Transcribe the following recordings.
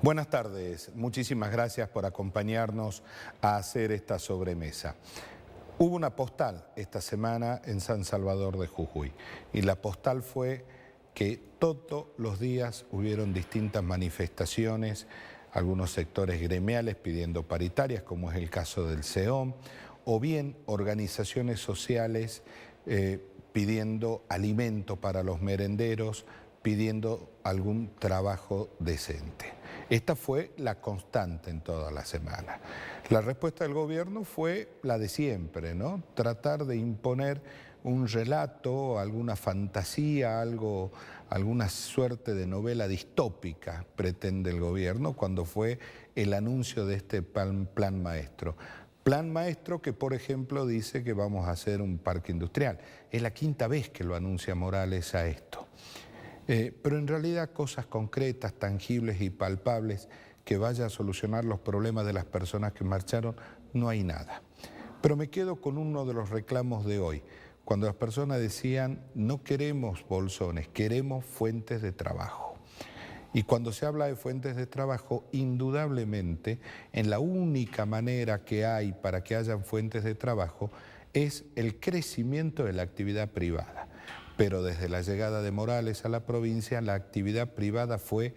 Buenas tardes, muchísimas gracias por acompañarnos a hacer esta sobremesa. Hubo una postal esta semana en San Salvador de Jujuy y la postal fue que todos los días hubieron distintas manifestaciones, algunos sectores gremiales pidiendo paritarias, como es el caso del SEOM, o bien organizaciones sociales pidiendo alimento para los merenderos, pidiendo algún trabajo decente. Esta fue la constante en toda la semana. La respuesta del gobierno fue la de siempre, ¿no? Tratar de imponer un relato, alguna fantasía, alguna suerte de novela distópica pretende el gobierno cuando fue el anuncio de este plan maestro. Plan maestro que, por ejemplo, dice que vamos a hacer un parque industrial. Es la quinta vez que lo anuncia Morales a esto. Pero en realidad cosas concretas, tangibles y palpables que vaya a solucionar los problemas de las personas que marcharon, no hay nada. Pero me quedo con uno de los reclamos de hoy, cuando las personas decían no queremos bolsones, queremos fuentes de trabajo. Y cuando se habla de fuentes de trabajo, indudablemente, en la única manera que hay para que hayan fuentes de trabajo es el crecimiento de la actividad privada. Pero desde la llegada de Morales a la provincia, la actividad privada fue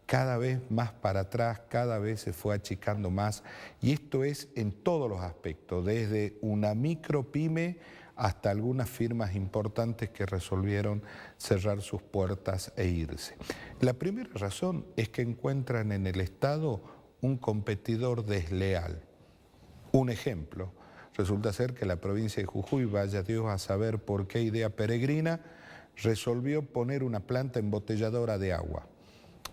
cada vez más para atrás, cada vez se fue achicando más, y esto es en todos los aspectos, desde una micropyme hasta algunas firmas importantes que resolvieron cerrar sus puertas e irse. La primera razón es que encuentran en el Estado un competidor desleal. Un ejemplo. Resulta ser que la provincia de Jujuy, vaya Dios a saber por qué idea peregrina, resolvió poner una planta embotelladora de agua.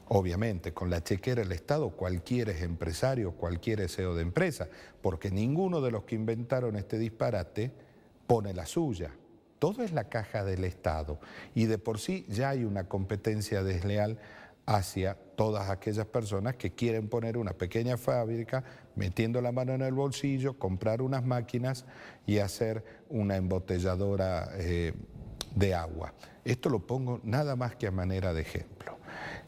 Obviamente, con la chequera del Estado, cualquiera es empresario, cualquiera es CEO de empresa, porque ninguno de los que inventaron este disparate pone la suya. Todo es la caja del Estado y de por sí ya hay una competencia desleal hacia todas aquellas personas que quieren poner una pequeña fábrica, metiendo la mano en el bolsillo, comprar unas máquinas y hacer una embotelladora de agua. Esto lo pongo nada más que a manera de ejemplo.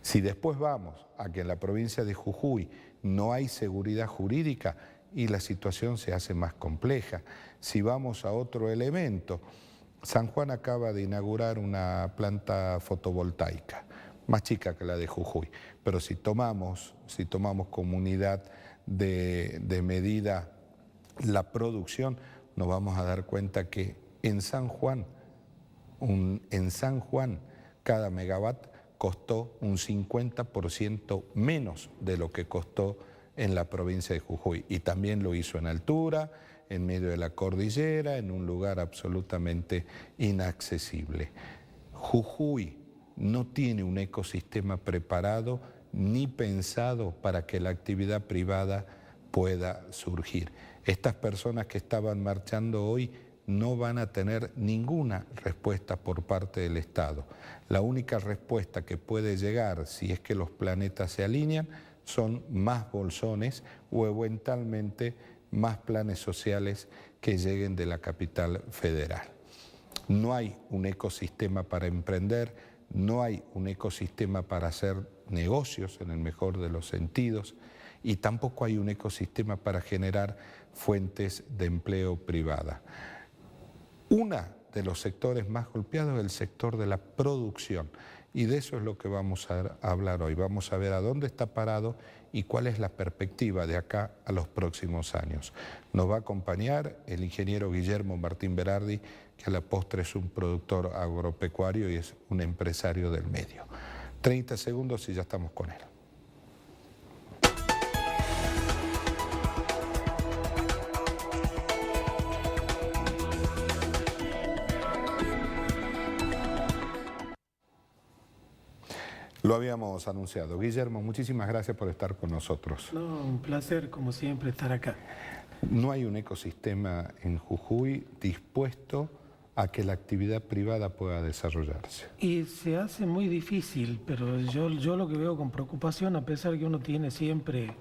Si después vamos a que en la provincia de Jujuy no hay seguridad jurídica y la situación se hace más compleja, si vamos a otro elemento, San Juan acaba de inaugurar una planta fotovoltaica, más chica que la de Jujuy, pero si tomamos como unidad de medida la producción, nos vamos a dar cuenta que en San Juan cada megawatt costó un 50% menos de lo que costó en la provincia de Jujuy, y también lo hizo en altura, en medio de la cordillera, en un lugar absolutamente inaccesible. Jujuy no tiene un ecosistema preparado ni pensado para que la actividad privada pueda surgir. Estas personas que estaban marchando hoy no van a tener ninguna respuesta por parte del Estado. La única respuesta que puede llegar, si es que los planetas se alinean, son más bolsones o eventualmente más planes sociales que lleguen de la capital federal. No hay un ecosistema para emprender, no hay un ecosistema para hacer negocios en el mejor de los sentidos y tampoco hay un ecosistema para generar fuentes de empleo privada. Uno de los sectores más golpeados es el sector de la producción y de eso es lo que vamos a hablar hoy. Vamos a ver a dónde está parado y cuál es la perspectiva de acá a los próximos años. Nos va a acompañar el ingeniero Guillermo Martín Berardi, que a la postre es un productor agropecuario y es un empresario del medio. 30 segundos y ya estamos con él. Lo habíamos anunciado. Guillermo, muchísimas gracias por estar con nosotros. No, un placer, como siempre, estar acá. No hay un ecosistema en Jujuy dispuesto a que la actividad privada pueda desarrollarse. Y se hace muy difícil, pero yo lo que veo con preocupación, a pesar que uno tiene siempre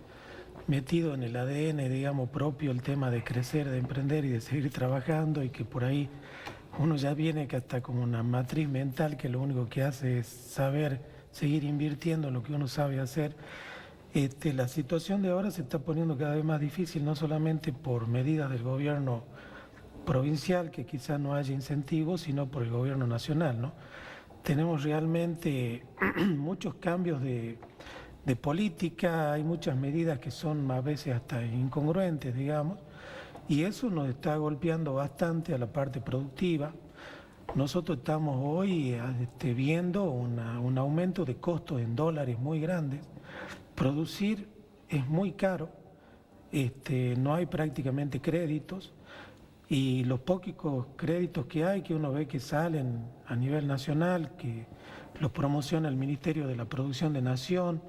metido en el ADN, digamos, propio el tema de crecer, de emprender y de seguir trabajando, y que por ahí uno ya viene que hasta como una matriz mental que lo único que hace es saber seguir invirtiendo en lo que uno sabe hacer. La situación de ahora se está poniendo cada vez más difícil, no solamente por medidas del gobierno provincial, que quizás no haya incentivos, sino por el gobierno nacional, ¿no? Tenemos realmente muchos cambios de política, hay muchas medidas que son a veces hasta incongruentes, digamos, y eso nos está golpeando bastante a la parte productiva. Nosotros estamos hoy viendo un aumento de costos en dólares muy grandes. Producir es muy caro, no hay prácticamente créditos. Y los pocos créditos que hay, que uno ve que salen a nivel nacional, que los promociona el Ministerio de la Producción de Nación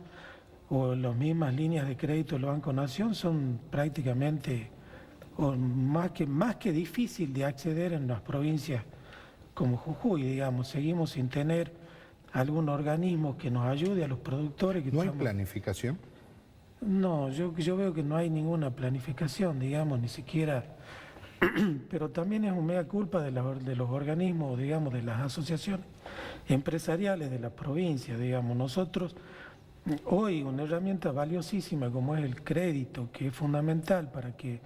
o las mismas líneas de crédito del Banco Nación, son prácticamente más que difícil de acceder en las provincias como Jujuy, digamos. Seguimos sin tener algún organismo que nos ayude a los productores. ¿No hay planificación? No, yo veo que no hay ninguna planificación, digamos, ni siquiera. Pero también es un mea culpa de los organismos, digamos, de las asociaciones empresariales de la provincia, digamos. Nosotros, hoy, una herramienta valiosísima como es el crédito, que es fundamental para que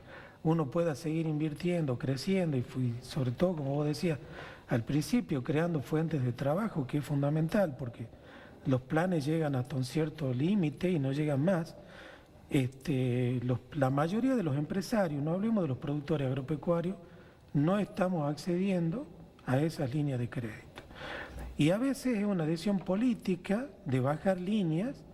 uno pueda seguir invirtiendo, creciendo y sobre todo, como vos decías al principio, creando fuentes de trabajo, que es fundamental, porque los planes llegan hasta un cierto límite y no llegan más. La mayoría de los empresarios, no hablemos de los productores agropecuarios, no estamos accediendo a esas líneas de crédito. Y a veces es una decisión política de bajar líneas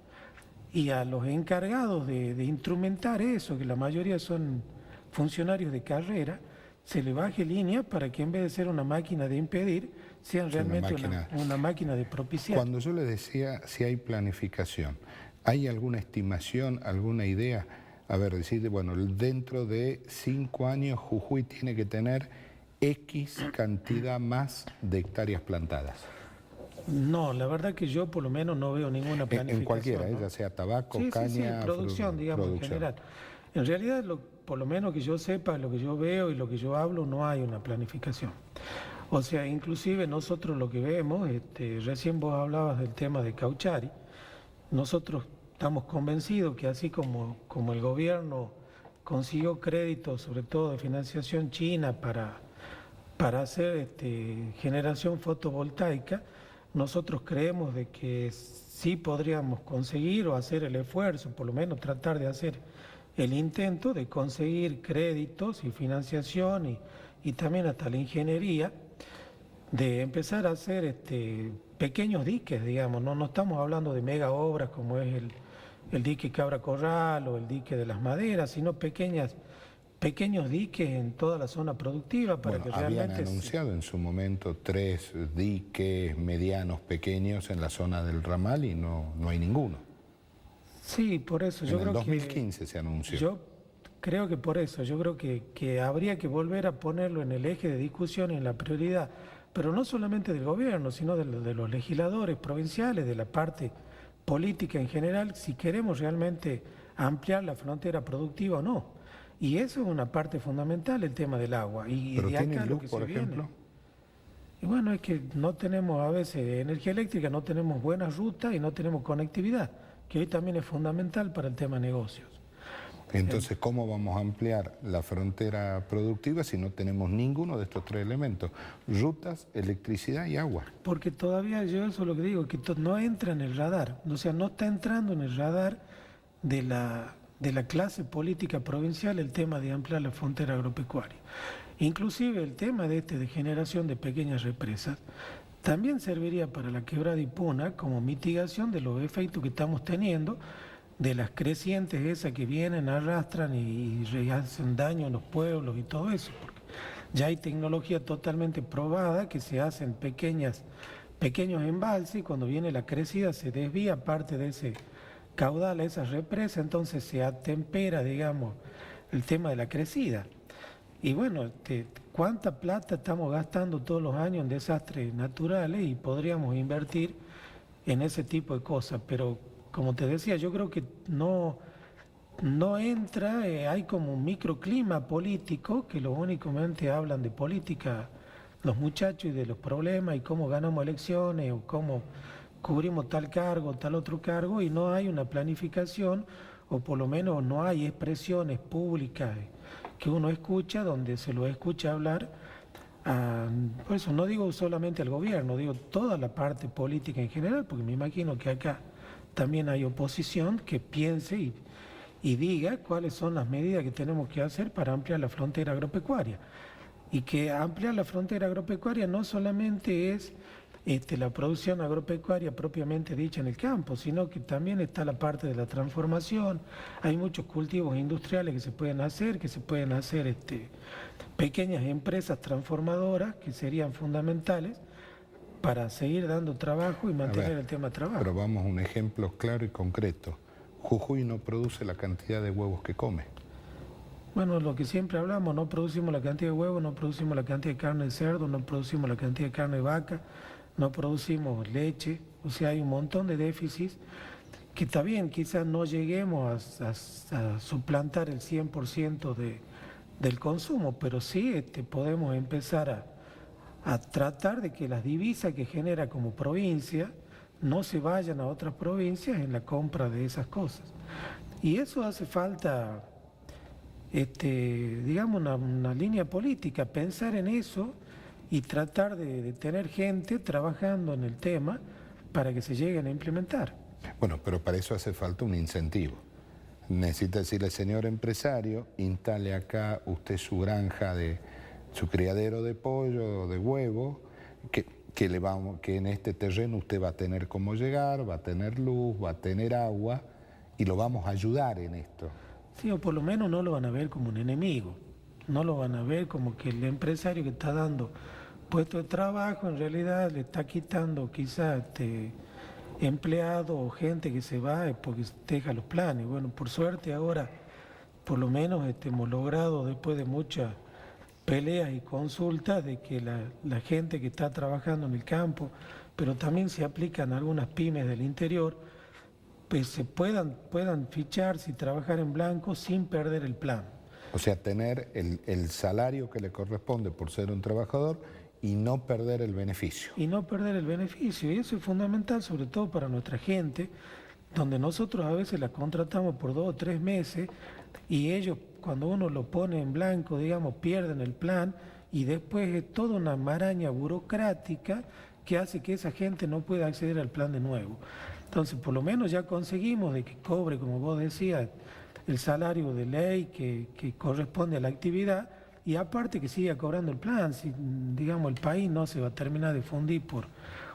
y a los encargados de instrumentar eso, que la mayoría son funcionarios de carrera, se le baje línea para que en vez de ser una máquina de impedir, sean realmente una máquina de propiciar. Cuando yo le decía si hay planificación, ¿hay alguna estimación, alguna idea? A ver, decir, bueno, dentro de 5 años Jujuy tiene que tener X cantidad más de hectáreas plantadas. No, la verdad que yo por lo menos no veo ninguna planificación. En cualquiera, ¿no? Ya sea tabaco, sí, caña... Sí, producción, digamos, en general. En realidad, por lo menos que yo sepa, lo que yo veo y lo que yo hablo, no hay una planificación. O sea, inclusive nosotros lo que vemos, recién vos hablabas del tema de Cauchari, nosotros estamos convencidos que así como el gobierno consiguió créditos, sobre todo de financiación china, para hacer generación fotovoltaica, nosotros creemos de que sí podríamos conseguir o hacer el esfuerzo, por lo menos tratar de hacer el intento de conseguir créditos y financiación y también hasta la ingeniería, de empezar a hacer pequeños diques, digamos, no estamos hablando de mega obras como es el dique Cabra Corral o el dique de las Maderas, sino pequeños diques en toda la zona productiva para que realmente... Habían anunciado en su momento 3 diques medianos, pequeños en la zona del ramal y no hay ninguno. Sí, por eso yo creo que... En el 2015 se anunció. Yo creo que por eso, yo creo que habría que volver a ponerlo en el eje de discusión y en la prioridad, pero no solamente del gobierno, sino de los legisladores provinciales, de la parte política en general, si queremos realmente ampliar la frontera productiva o no. Y eso es una parte fundamental, el tema del agua. ¿Pero de tiene acá luz, por ejemplo? Y bueno, es que no tenemos a veces energía eléctrica, no tenemos buenas rutas y no tenemos conectividad, que hoy también es fundamental para el tema negocios. Entonces, ¿cómo vamos a ampliar la frontera productiva si no tenemos ninguno de estos 3 elementos? Rutas, electricidad y agua. Porque todavía yo eso es lo que digo, que no entra en el radar, o sea, no está entrando en el radar de la clase política provincial el tema de ampliar la frontera agropecuaria. Inclusive el tema de generación de pequeñas represas también serviría para la quebrada y Puna como mitigación de los efectos que estamos teniendo de las crecientes esas que vienen, arrastran y hacen daño a los pueblos y todo eso, porque ya hay tecnología totalmente probada que se hacen pequeños embalses y cuando viene la crecida se desvía parte de ese caudal a esa represa, entonces se atempera, digamos, el tema de la crecida. Y bueno, ¿cuánta plata estamos gastando todos los años en desastres naturales y podríamos invertir en ese tipo de cosas? Pero como te decía, yo creo que no entra, hay como un microclima político que lo únicamente hablan de política los muchachos y de los problemas y cómo ganamos elecciones o cómo cubrimos tal cargo, tal otro cargo, y no hay una planificación, o por lo menos no hay expresiones públicas que uno escucha, donde se lo escucha hablar. Por eso no digo solamente al gobierno, digo toda la parte política en general, porque me imagino que acá también hay oposición que piense y diga cuáles son las medidas que tenemos que hacer para ampliar la frontera agropecuaria. Y que ampliar la frontera agropecuaria no solamente es la producción agropecuaria propiamente dicha en el campo, sino que también está la parte de la transformación. Hay muchos cultivos industriales que se pueden hacer, pequeñas empresas transformadoras que serían fundamentales para seguir dando trabajo y mantener el tema de trabajo. Pero vamos a un ejemplo claro y concreto. Jujuy no produce la cantidad de huevos que come. Bueno, lo que siempre hablamos, no producimos la cantidad de huevos, no producimos la cantidad de carne de cerdo, no producimos la cantidad de carne de vaca, no producimos leche, o sea, hay un montón de déficits que está bien, quizás no lleguemos a suplantar el 100% del consumo, pero sí podemos empezar a tratar de que las divisas que genera como provincia no se vayan a otras provincias en la compra de esas cosas. Y eso hace falta, digamos, una línea política, pensar en eso y tratar de tener gente trabajando en el tema para que se lleguen a implementar. Bueno, pero para eso hace falta un incentivo. Necesita decirle, señor empresario, instale acá usted su granja de su criadero de pollo, de huevo, que en este terreno usted va a tener cómo llegar, va a tener luz, va a tener agua, y lo vamos a ayudar en esto. Sí, o por lo menos no lo van a ver como un enemigo, no lo van a ver como que el empresario que está dando puesto de trabajo en realidad le está quitando quizás empleado o gente que se va porque deja los planes. Bueno, por suerte ahora por lo menos hemos logrado, después de muchas peleas y consultas, de que la gente que está trabajando en el campo, pero también se aplican algunas pymes del interior, pues se puedan ficharse y trabajar en blanco sin perder el plan. O sea, tener el salario que le corresponde por ser un trabajador y no perder el beneficio. Y no perder el beneficio, y eso es fundamental sobre todo para nuestra gente, donde nosotros a veces la contratamos por 2 o 3 meses y ellos, cuando uno lo pone en blanco, digamos, pierden el plan, y después es toda una maraña burocrática que hace que esa gente no pueda acceder al plan de nuevo. Entonces, por lo menos ya conseguimos de que cobre, como vos decías, el salario de ley que corresponde a la actividad, y aparte que siga cobrando el plan. Si, digamos, el país no se va a terminar de fundir por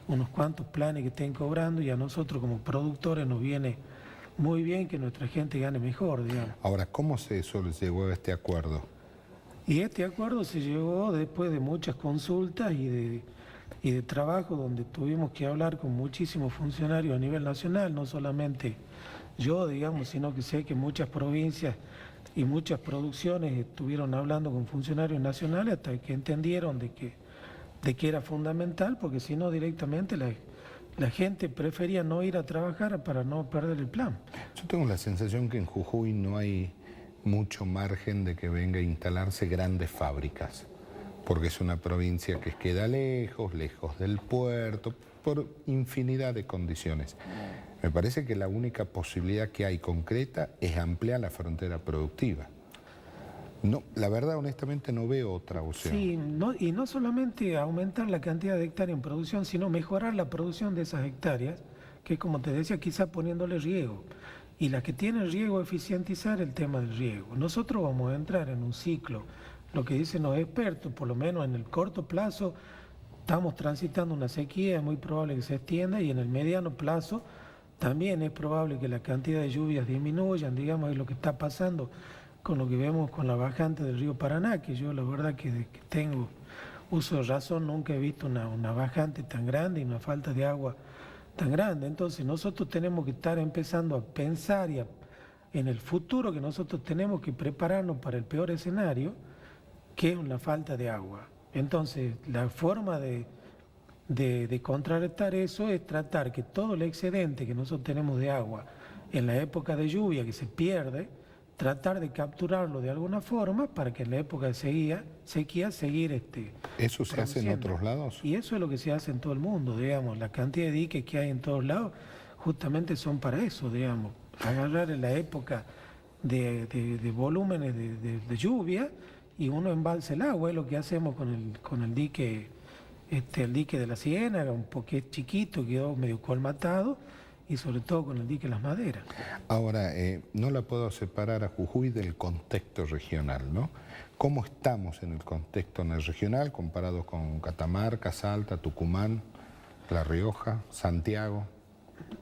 unos cuantos planes que estén cobrando, y a nosotros como productores nos viene muy bien que nuestra gente gane mejor, digamos. Ahora, ¿cómo se llegó a este acuerdo? Y este acuerdo se llegó después de muchas consultas y de trabajo, donde tuvimos que hablar con muchísimos funcionarios a nivel nacional, no solamente yo, digamos, sino que sé que muchas provincias y muchas producciones estuvieron hablando con funcionarios nacionales hasta que entendieron de que era fundamental, porque si no directamente la gente prefería no ir a trabajar para no perder el plan. Yo tengo la sensación que en Jujuy no hay mucho margen de que venga a instalarse grandes fábricas, porque es una provincia que queda lejos del puerto, por infinidad de condiciones. Me parece que la única posibilidad que hay concreta es ampliar la frontera productiva. No, la verdad, honestamente, no veo otra opción. Sí, y no solamente aumentar la cantidad de hectáreas en producción, sino mejorar la producción de esas hectáreas, que como te decía, quizá poniéndole riego. Y las que tienen riego, eficientizar el tema del riego. Nosotros vamos a entrar en un ciclo, lo que dicen los expertos, por lo menos en el corto plazo, estamos transitando una sequía, es muy probable que se extienda, y en el mediano plazo también es probable que la cantidad de lluvias disminuyan, digamos, es lo que está pasando con lo que vemos con la bajante del río Paraná, que yo la verdad que desde que tengo uso de razón nunca he visto una bajante tan grande y una falta de agua tan grande. Entonces nosotros tenemos que estar empezando a pensar en el futuro, que nosotros tenemos que prepararnos para el peor escenario, que es una falta de agua. Entonces la forma de contrarrestar eso es tratar que todo el excedente que nosotros tenemos de agua en la época de lluvia, que se pierde, tratar de capturarlo de alguna forma para que en la época de sequía seguir ¿Eso se hace en produciendo. otros lados? Y eso es lo que se hace en todo el mundo, digamos, la cantidad de diques que hay en todos lados justamente son para eso, digamos, agarrar en la época de volúmenes de lluvia y uno embalsa el agua, es lo que hacemos con el dique, el dique de la Ciénaga, un poquito chiquito, quedó medio colmatado, y sobre todo con el dique Las Maderas. Ahora, no la puedo separar a Jujuy del contexto regional, ¿no? ¿Cómo estamos en el contexto regional comparado con Catamarca, Salta, Tucumán, La Rioja, Santiago?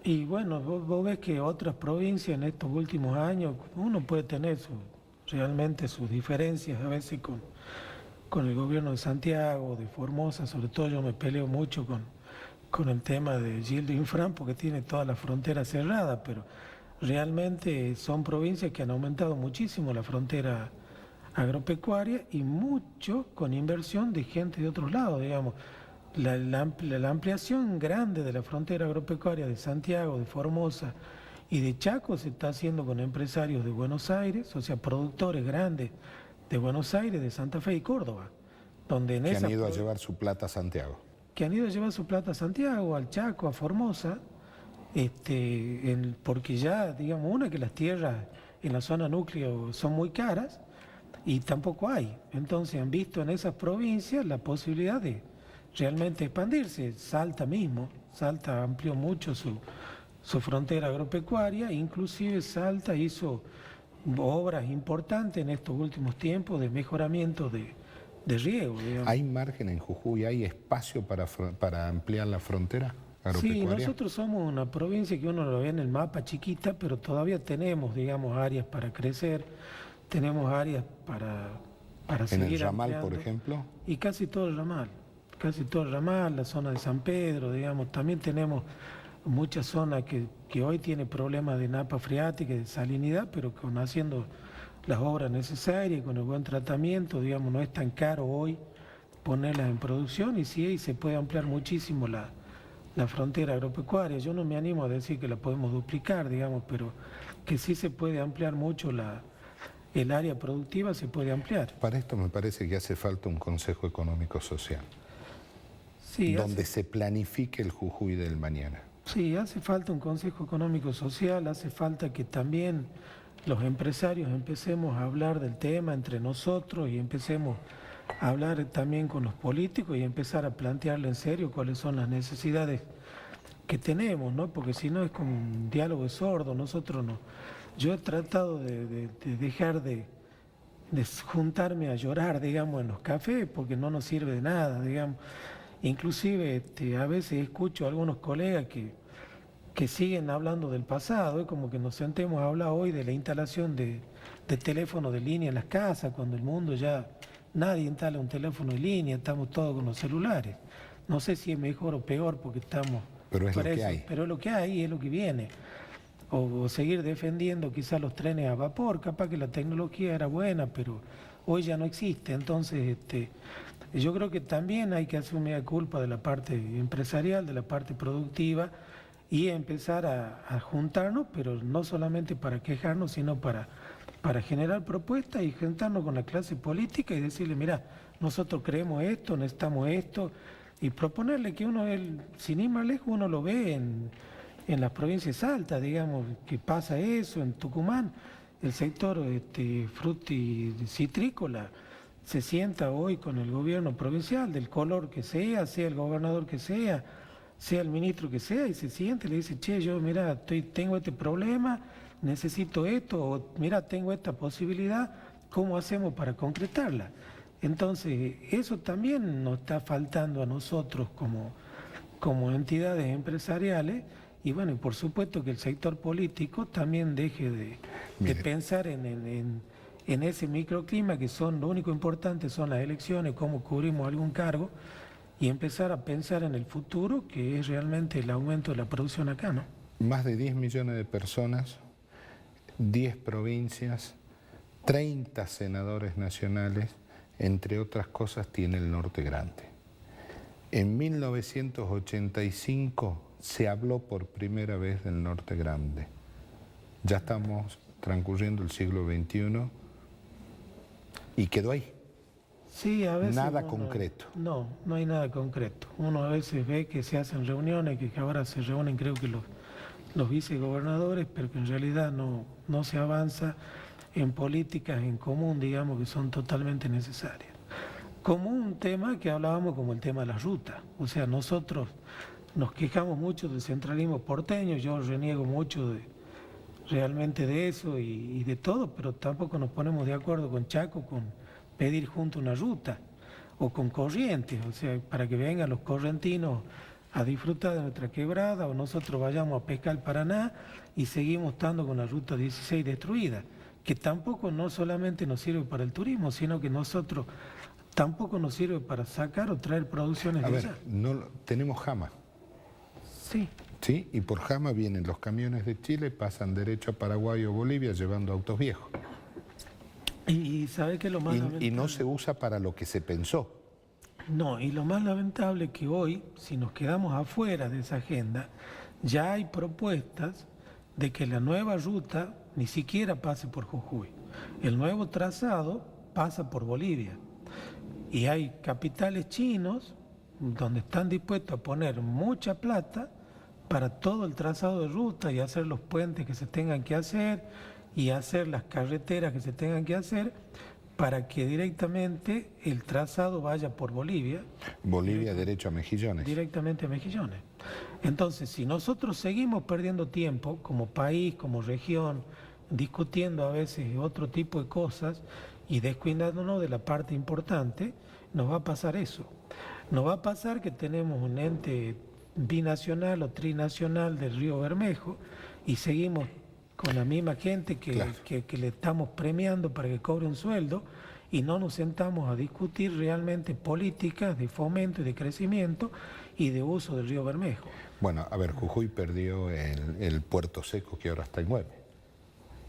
Y bueno, vos ves que otras provincias en estos últimos años, uno puede tener realmente sus diferencias a veces con el gobierno de Santiago, de Formosa, sobre todo yo me peleo mucho con el tema de Gildo Infran porque tiene toda la frontera cerrada, pero realmente son provincias que han aumentado muchísimo la frontera agropecuaria y mucho con inversión de gente de otros lados, digamos. La ampliación grande de la frontera agropecuaria de Santiago, de Formosa y de Chaco se está haciendo con empresarios de Buenos Aires, o sea, productores grandes de Buenos Aires, de Santa Fe y Córdoba, donde en que han ido a llevar su plata a Santiago. Que han ido a llevar su plata a Santiago, al Chaco, a Formosa, porque ya, digamos, que las tierras en la zona núcleo son muy caras y tampoco hay. Entonces han visto en esas provincias la posibilidad de realmente expandirse. Salta mismo, Salta amplió mucho su frontera agropecuaria, inclusive Salta hizo obras importantes en estos últimos tiempos de mejoramiento de riego, digamos. ¿Hay margen en Jujuy? ¿Hay espacio para ampliar la frontera agropecuaria? Sí, nosotros somos una provincia que uno lo ve en el mapa chiquita, pero todavía tenemos, digamos, áreas para crecer, tenemos áreas para seguir ¿En el ramal, ampliando. por ejemplo? Y casi todo el ramal, la zona de San Pedro, digamos, también tenemos muchas zonas que hoy tiene problemas de napa freática y de salinidad, pero con haciendo las obras necesarias y con el buen tratamiento, digamos, no es tan caro hoy ponerlas en producción y sí, se puede ampliar muchísimo la frontera agropecuaria. Yo no me animo a decir que la podemos duplicar, digamos, pero que sí se puede ampliar mucho el área productiva, se puede ampliar. Para esto me parece que hace falta un Consejo Económico Social, sí, donde se planifique el Jujuy del mañana. Sí, hace falta un Consejo Económico Social, hace falta que también los empresarios empecemos a hablar del tema entre nosotros y empecemos a hablar también con los políticos y empezar a plantearle en serio cuáles son las necesidades que tenemos, ¿no? Porque si no es como un diálogo sordo, nosotros no. Yo he tratado de dejar de juntarme a llorar, digamos, en los cafés, porque no nos sirve de nada, digamos. Inclusive a veces escucho a algunos colegas que siguen hablando del pasado, es como que nos sentemos a hablar hoy de la instalación de teléfonos de línea en las casas, cuando el mundo ya nadie instala un teléfono de línea, estamos todos con los celulares. No sé si es mejor o peor porque estamos... Pero es lo que hay. Pero es lo que hay, es lo que viene. O seguir defendiendo quizás los trenes a vapor, capaz que la tecnología era buena, pero hoy ya no existe. Entonces, yo creo que también hay que asumir la culpa de la parte empresarial, de la parte productiva y empezar a juntarnos, pero no solamente para quejarnos, sino para generar propuestas y juntarnos con la clase política y decirle, mira, nosotros creemos esto, necesitamos esto, y proponerle que uno, sin ir más lejos, uno lo ve en las provincias altas, digamos, que pasa eso, en Tucumán, el sector fruticitrícola se sienta hoy con el gobierno provincial, del color que sea el gobernador que sea el ministro que sea, y se siente y le dice, che, yo mira, tengo este problema, necesito esto, o mira, tengo esta posibilidad, ¿cómo hacemos para concretarla? Entonces, eso también nos está faltando a nosotros como entidades empresariales, y bueno, y por supuesto que el sector político también deje de pensar en ese microclima que lo único importante son las elecciones, cómo cubrimos algún cargo, y empezar a pensar en el futuro, que es realmente el aumento de la producción acá, ¿no? Más de 10 millones de personas, 10 provincias, 30 senadores nacionales, entre otras cosas, tiene el Norte Grande. En 1985 se habló por primera vez del Norte Grande. Ya estamos transcurriendo el siglo XXI y quedó ahí. Sí, a veces Nada concreto. No, no hay nada concreto. Uno a veces ve que se hacen reuniones, que ahora se reúnen creo que los vicegobernadores, pero que en realidad no se avanza en políticas en común, digamos, que son totalmente necesarias. Como un tema que hablábamos como el tema de la ruta. O sea, nosotros nos quejamos mucho del centralismo porteño, yo reniego mucho realmente de eso y de todo, pero tampoco nos ponemos de acuerdo con Chaco con pedir junto una ruta o con Corrientes, o sea, para que vengan los correntinos a disfrutar de nuestra quebrada o nosotros vayamos a pescar al Paraná y seguimos estando con la ruta 16 destruida, que tampoco no solamente nos sirve para el turismo, sino que nosotros tampoco nos sirve para sacar o traer producciones de allá. No tenemos Jama. Sí. Sí, y por Jama vienen los camiones de Chile, pasan derecho a Paraguay o Bolivia llevando autos viejos. Y ¿sabe qué es lo más lamentable? Y no se usa para lo que se pensó. No, y lo más lamentable es que hoy, si nos quedamos afuera de esa agenda, ya hay propuestas de que la nueva ruta ni siquiera pase por Jujuy. El nuevo trazado pasa por Bolivia. Y hay capitales chinos donde están dispuestos a poner mucha plata para todo el trazado de ruta y hacer los puentes que se tengan que hacer y hacer las carreteras que se tengan que hacer para que directamente el trazado vaya por Bolivia. Bolivia derecho a Mejillones. Directamente a Mejillones. Entonces, si nosotros seguimos perdiendo tiempo como país, como región, discutiendo a veces otro tipo de cosas y descuidándonos de la parte importante, nos va a pasar eso. Nos va a pasar que tenemos un ente binacional o trinacional del Río Bermejo y seguimos con la misma gente Claro. que le estamos premiando para que cobre un sueldo y no nos sentamos a discutir realmente políticas de fomento y de crecimiento y de uso del Río Bermejo. Bueno, a ver, Jujuy perdió el puerto seco que ahora está en 9.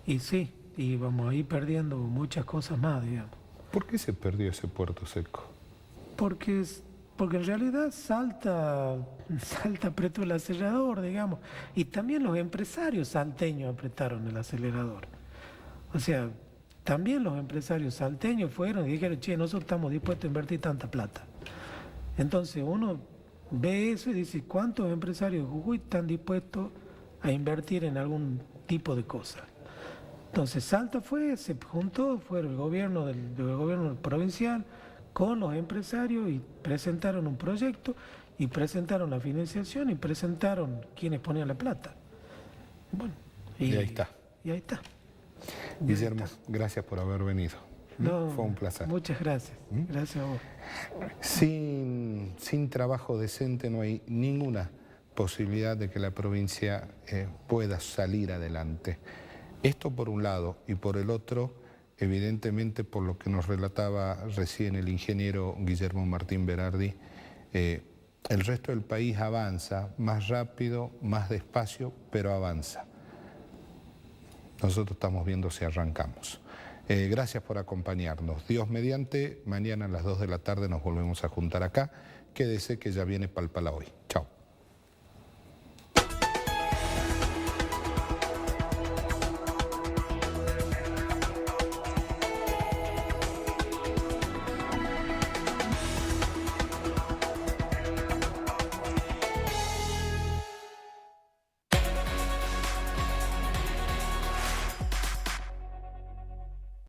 Y sí, y vamos a ir perdiendo muchas cosas más, digamos. ¿Por qué se perdió ese puerto seco? Porque en realidad Salta apretó el acelerador, digamos, y también los empresarios salteños apretaron el acelerador. O sea, también los empresarios salteños fueron y dijeron, che, nosotros estamos dispuestos a invertir tanta plata. Entonces uno ve eso y dice, ¿cuántos empresarios de Jujuy están dispuestos a invertir en algún tipo de cosa? Entonces Salta se juntó, fue el gobierno del gobierno provincial con los empresarios y presentaron un proyecto y presentaron la financiación y presentaron quienes ponían la plata. Bueno, Y ahí está. Y ahí está. Guillermo, gracias por haber venido. No, fue un placer. Muchas gracias. Gracias a vos. Sin trabajo decente no hay ninguna posibilidad de que la provincia pueda salir adelante. Esto por un lado, y por el otro, evidentemente por lo que nos relataba recién el ingeniero Guillermo Martín Berardi, el resto del país avanza más rápido, más despacio, pero avanza. Nosotros estamos viendo si arrancamos. Gracias por acompañarnos. Dios mediante, mañana a las 2 de la tarde nos volvemos a juntar acá. Quédese que ya viene Palpala hoy. Chao.